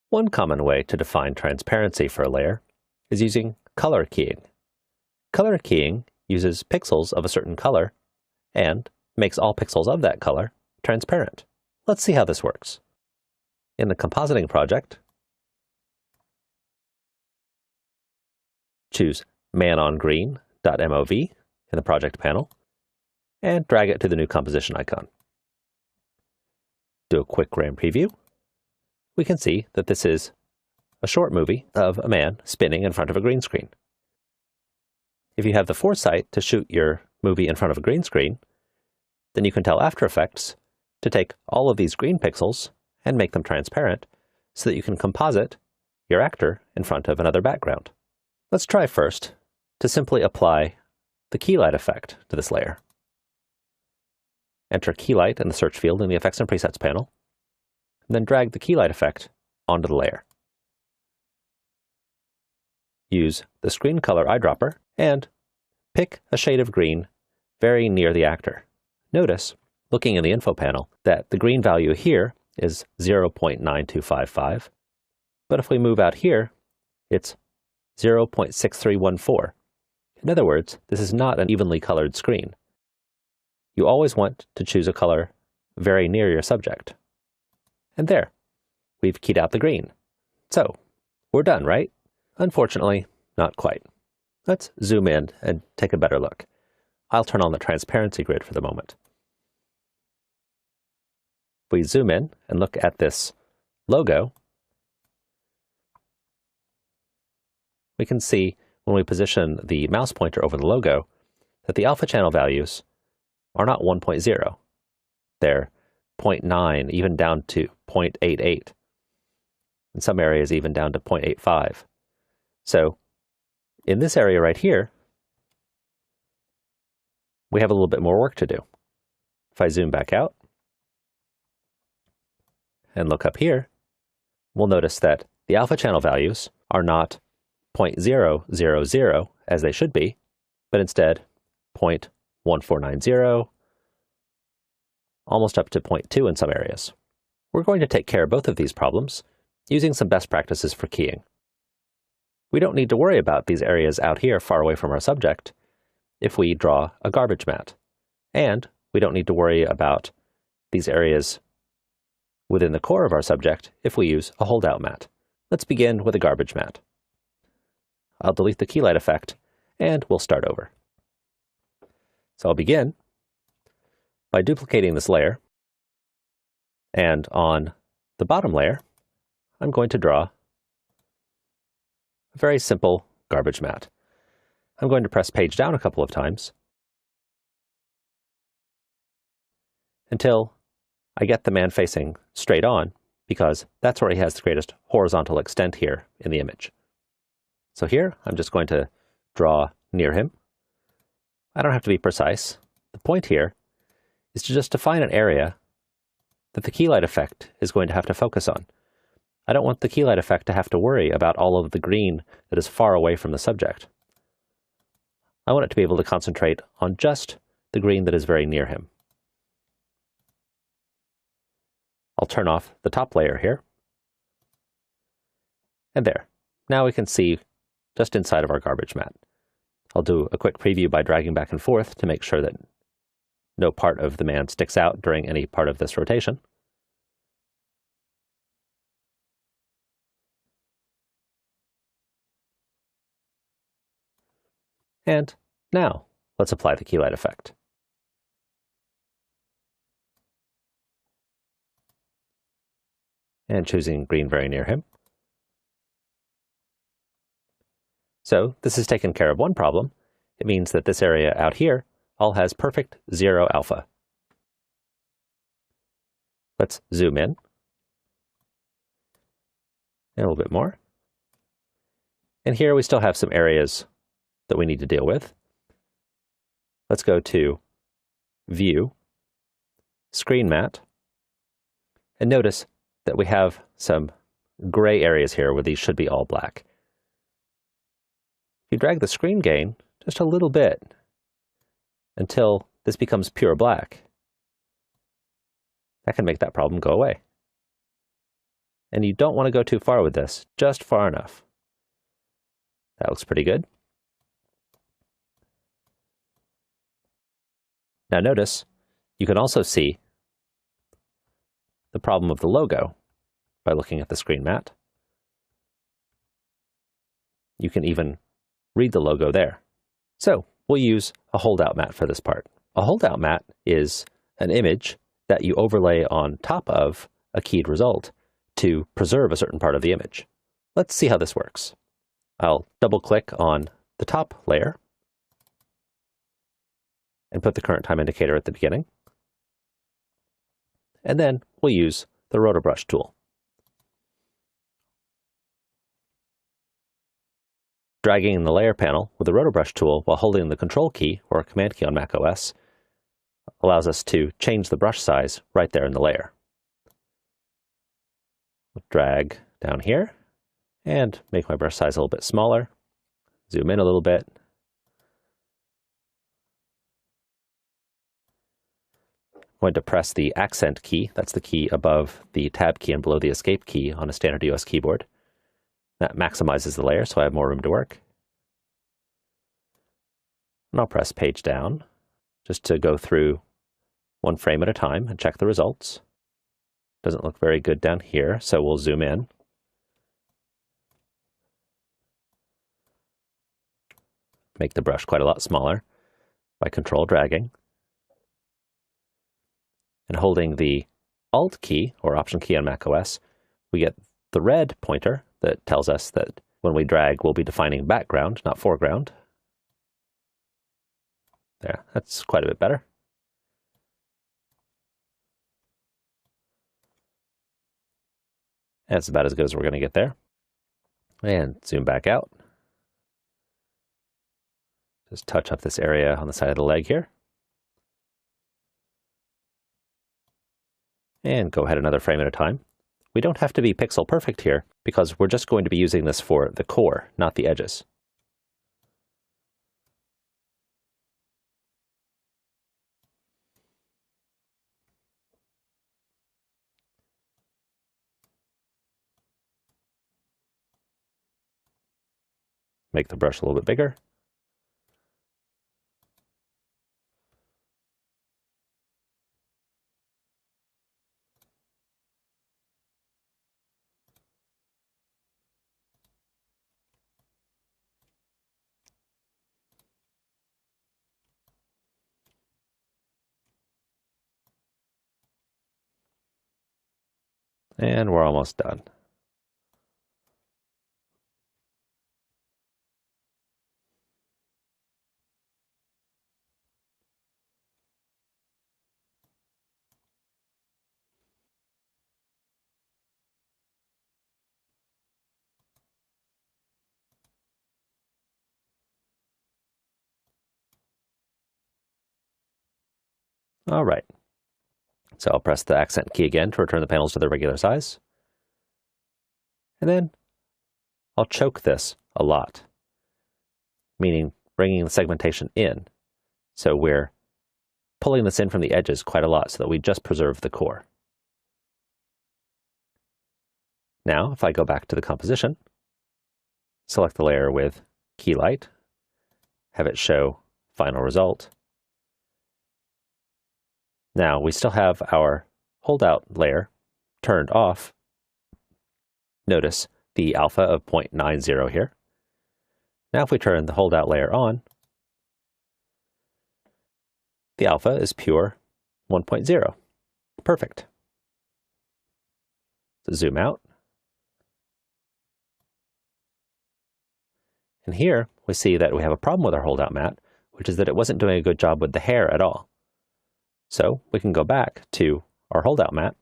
One common way to define transparency for a layer is using color keying. Color keying uses pixels of a certain color and makes all pixels of that color transparent. Let's see how this works. In the compositing project, choose manongreen.mov in the project panel and drag it to the new composition icon. Do a quick RAM preview. We can see that this is a short movie of a man spinning in front of a green screen. If you have the foresight to shoot your movie in front of a green screen, then you can tell After Effects to take all of these green pixels and make them transparent so that you can composite your actor in front of another background. Let's try first to simply apply the keylight effect to this layer. Enter keylight in the search field in the Effects and Presets panel, and then drag the keylight effect onto the layer. Use the screen color eyedropper and pick a shade of green very near the actor. Notice, looking in the info panel, that the green value here is 0.9255, but if we move out here, it's 0.6314. In other words, this is not an evenly colored screen. You always want to choose a color very near your subject. And there, we've keyed out the green. So, we're done, right? Unfortunately, not quite. Let's zoom in and take a better look. I'll turn on the transparency grid for the moment. If we zoom in and look at this logo, we can see when we position the mouse pointer over the logo that the alpha channel values are not 1.0. They're 0.9, even down to 0.88. In some areas, even down to 0.85. So, in this area right here, we have a little bit more work to do. If I zoom back out and look up here, we'll notice that the alpha channel values are not 0.000 as they should be, but instead 0.1490, almost up to 0.2 in some areas. We're going to take care of both of these problems using some best practices for keying. We don't need to worry about these areas out here far away from our subject if we draw a garbage mat. And we don't need to worry about these areas within the core of our subject if we use a holdout mat. Let's begin with a garbage mat. I'll delete the keylight effect and we'll start over. So I'll begin by duplicating this layer, and on the bottom layer, I'm going to draw a very simple garbage mat. I'm going to press page down a couple of times until I get the man facing straight on, because that's where he has the greatest horizontal extent here in the image. So here, I'm just going to draw near him. I don't have to be precise. The point here is to just define an area that the keylight effect is going to have to focus on. I don't want the keylight effect to have to worry about all of the green that is far away from the subject. I want it to be able to concentrate on just the green that is very near him. I'll turn off the top layer here. And there. Now we can see just inside of our garbage mat. I'll do a quick preview by dragging back and forth to make sure that no part of the man sticks out during any part of this rotation. And now, let's apply the keylight effect. And choosing green very near him. So this has taken care of one problem. It means that this area out here all has perfect 0 alpha. Let's zoom in. And a little bit more. And here we still have some areas that we need to deal with. Let's go to View, Screen Mat, and notice that we have some gray areas here where these should be all black. If you drag the screen gain just a little bit until this becomes pure black, that can make that problem go away. And you don't want to go too far with this, just far enough. That looks pretty good. Now notice, you can also see the problem of the logo by looking at the screen mat. You can even read the logo there. So we'll use a holdout mat for this part. A holdout mat is an image that you overlay on top of a keyed result to preserve a certain part of the image. Let's see how this works. I'll double-click on the top layer and put the current time indicator at the beginning. And then we'll use the rotor brush tool. Dragging in the layer panel with the rotor brush tool while holding the control key or command key on macOS allows us to change the brush size right there in the layer. Drag down here and make my brush size a little bit smaller. Zoom in a little bit. I'm going to press the accent key. That's the key above the tab key and below the escape key on a standard US keyboard. That maximizes the layer so I have more room to work. And I'll press page down just to go through one frame at a time and check the results. Doesn't look very good down here, so we'll zoom in. Make the brush quite a lot smaller by control dragging. And holding the Alt key or Option key on macOS, we get the red pointer that tells us that when we drag, we'll be defining background, not foreground. There, that's quite a bit better. That's about as good as we're going to get there. And zoom back out. Just touch up this area on the side of the leg here. And go ahead another frame at a time. We don't have to be pixel perfect here because we're just going to be using this for the core, not the edges. Make the brush a little bit bigger. And we're almost done. All right. So I'll press the accent key again to return the panels to their regular size. And then I'll choke this a lot, meaning bringing the segmentation in. So we're pulling this in from the edges quite a lot so that we just preserve the core. Now, if I go back to the composition, select the layer with key light, have it show final result. Now, we still have our holdout layer turned off. Notice the alpha of 0.90 here. Now, if we turn the holdout layer on, the alpha is pure 1.0. Perfect. So zoom out. And here we see that we have a problem with our holdout mat, which is that it wasn't doing a good job with the hair at all. So we can go back to our holdout mat.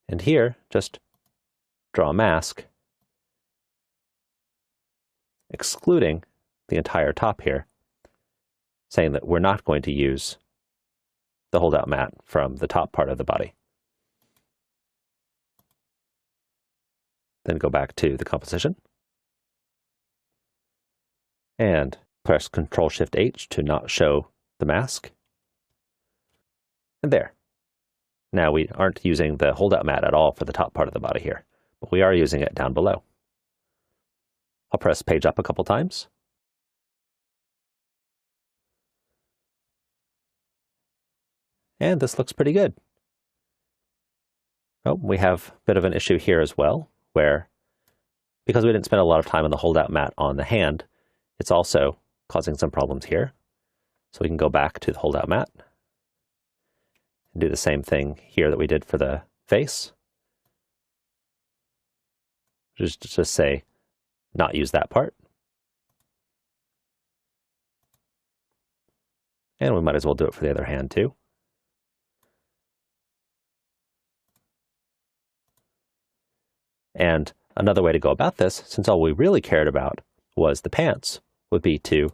And here, just draw a mask, excluding the entire top here, saying that we're not going to use the holdout mat from the top part of the body. Then go back to the composition. And press Ctrl-Shift-H to not show the mask. And there. Now we aren't using the holdout mat at all for the top part of the body here, but we are using it down below. I'll press page up a couple times. And this looks pretty good. Oh, we have a bit of an issue here as well, where because we didn't spend a lot of time on the holdout mat on the hand, it's also causing some problems here. So we can go back to the holdout mat and do the same thing here that we did for the face. Just say, not use that part. And we might as well do it for the other hand too. And another way to go about this, since all we really cared about was the pants, would be to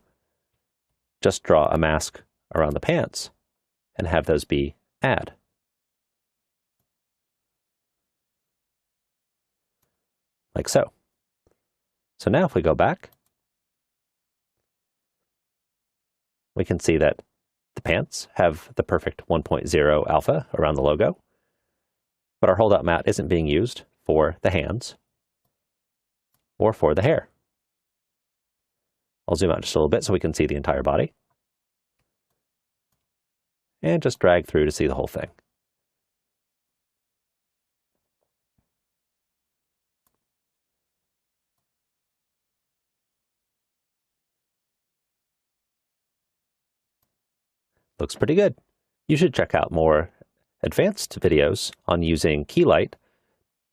just draw a mask around the pants and have those be add. Like so. So now if we go back, we can see that the pants have the perfect 1.0 alpha around the logo, but our holdout mat isn't being used for the hands or for the hair. I'll zoom out just a little bit so we can see the entire body. And just drag through to see the whole thing. Looks pretty good. You should check out more advanced videos on using Keylight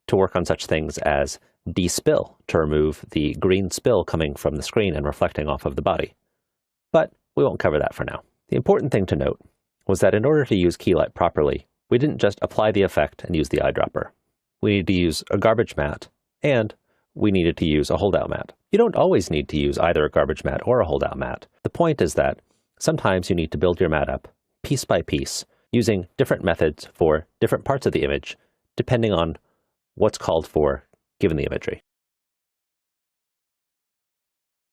to work on such things as de-spill, to remove the green spill coming from the screen and reflecting off of the body. But we won't cover that for now. The important thing to note was that in order to use Keylight properly, we didn't just apply the effect and use the eyedropper. We needed to use a garbage mat, and we needed to use a holdout mat. You don't always need to use either a garbage mat or a holdout mat. The point is that sometimes you need to build your mat up piece by piece, using different methods for different parts of the image, depending on what's called for given the imagery.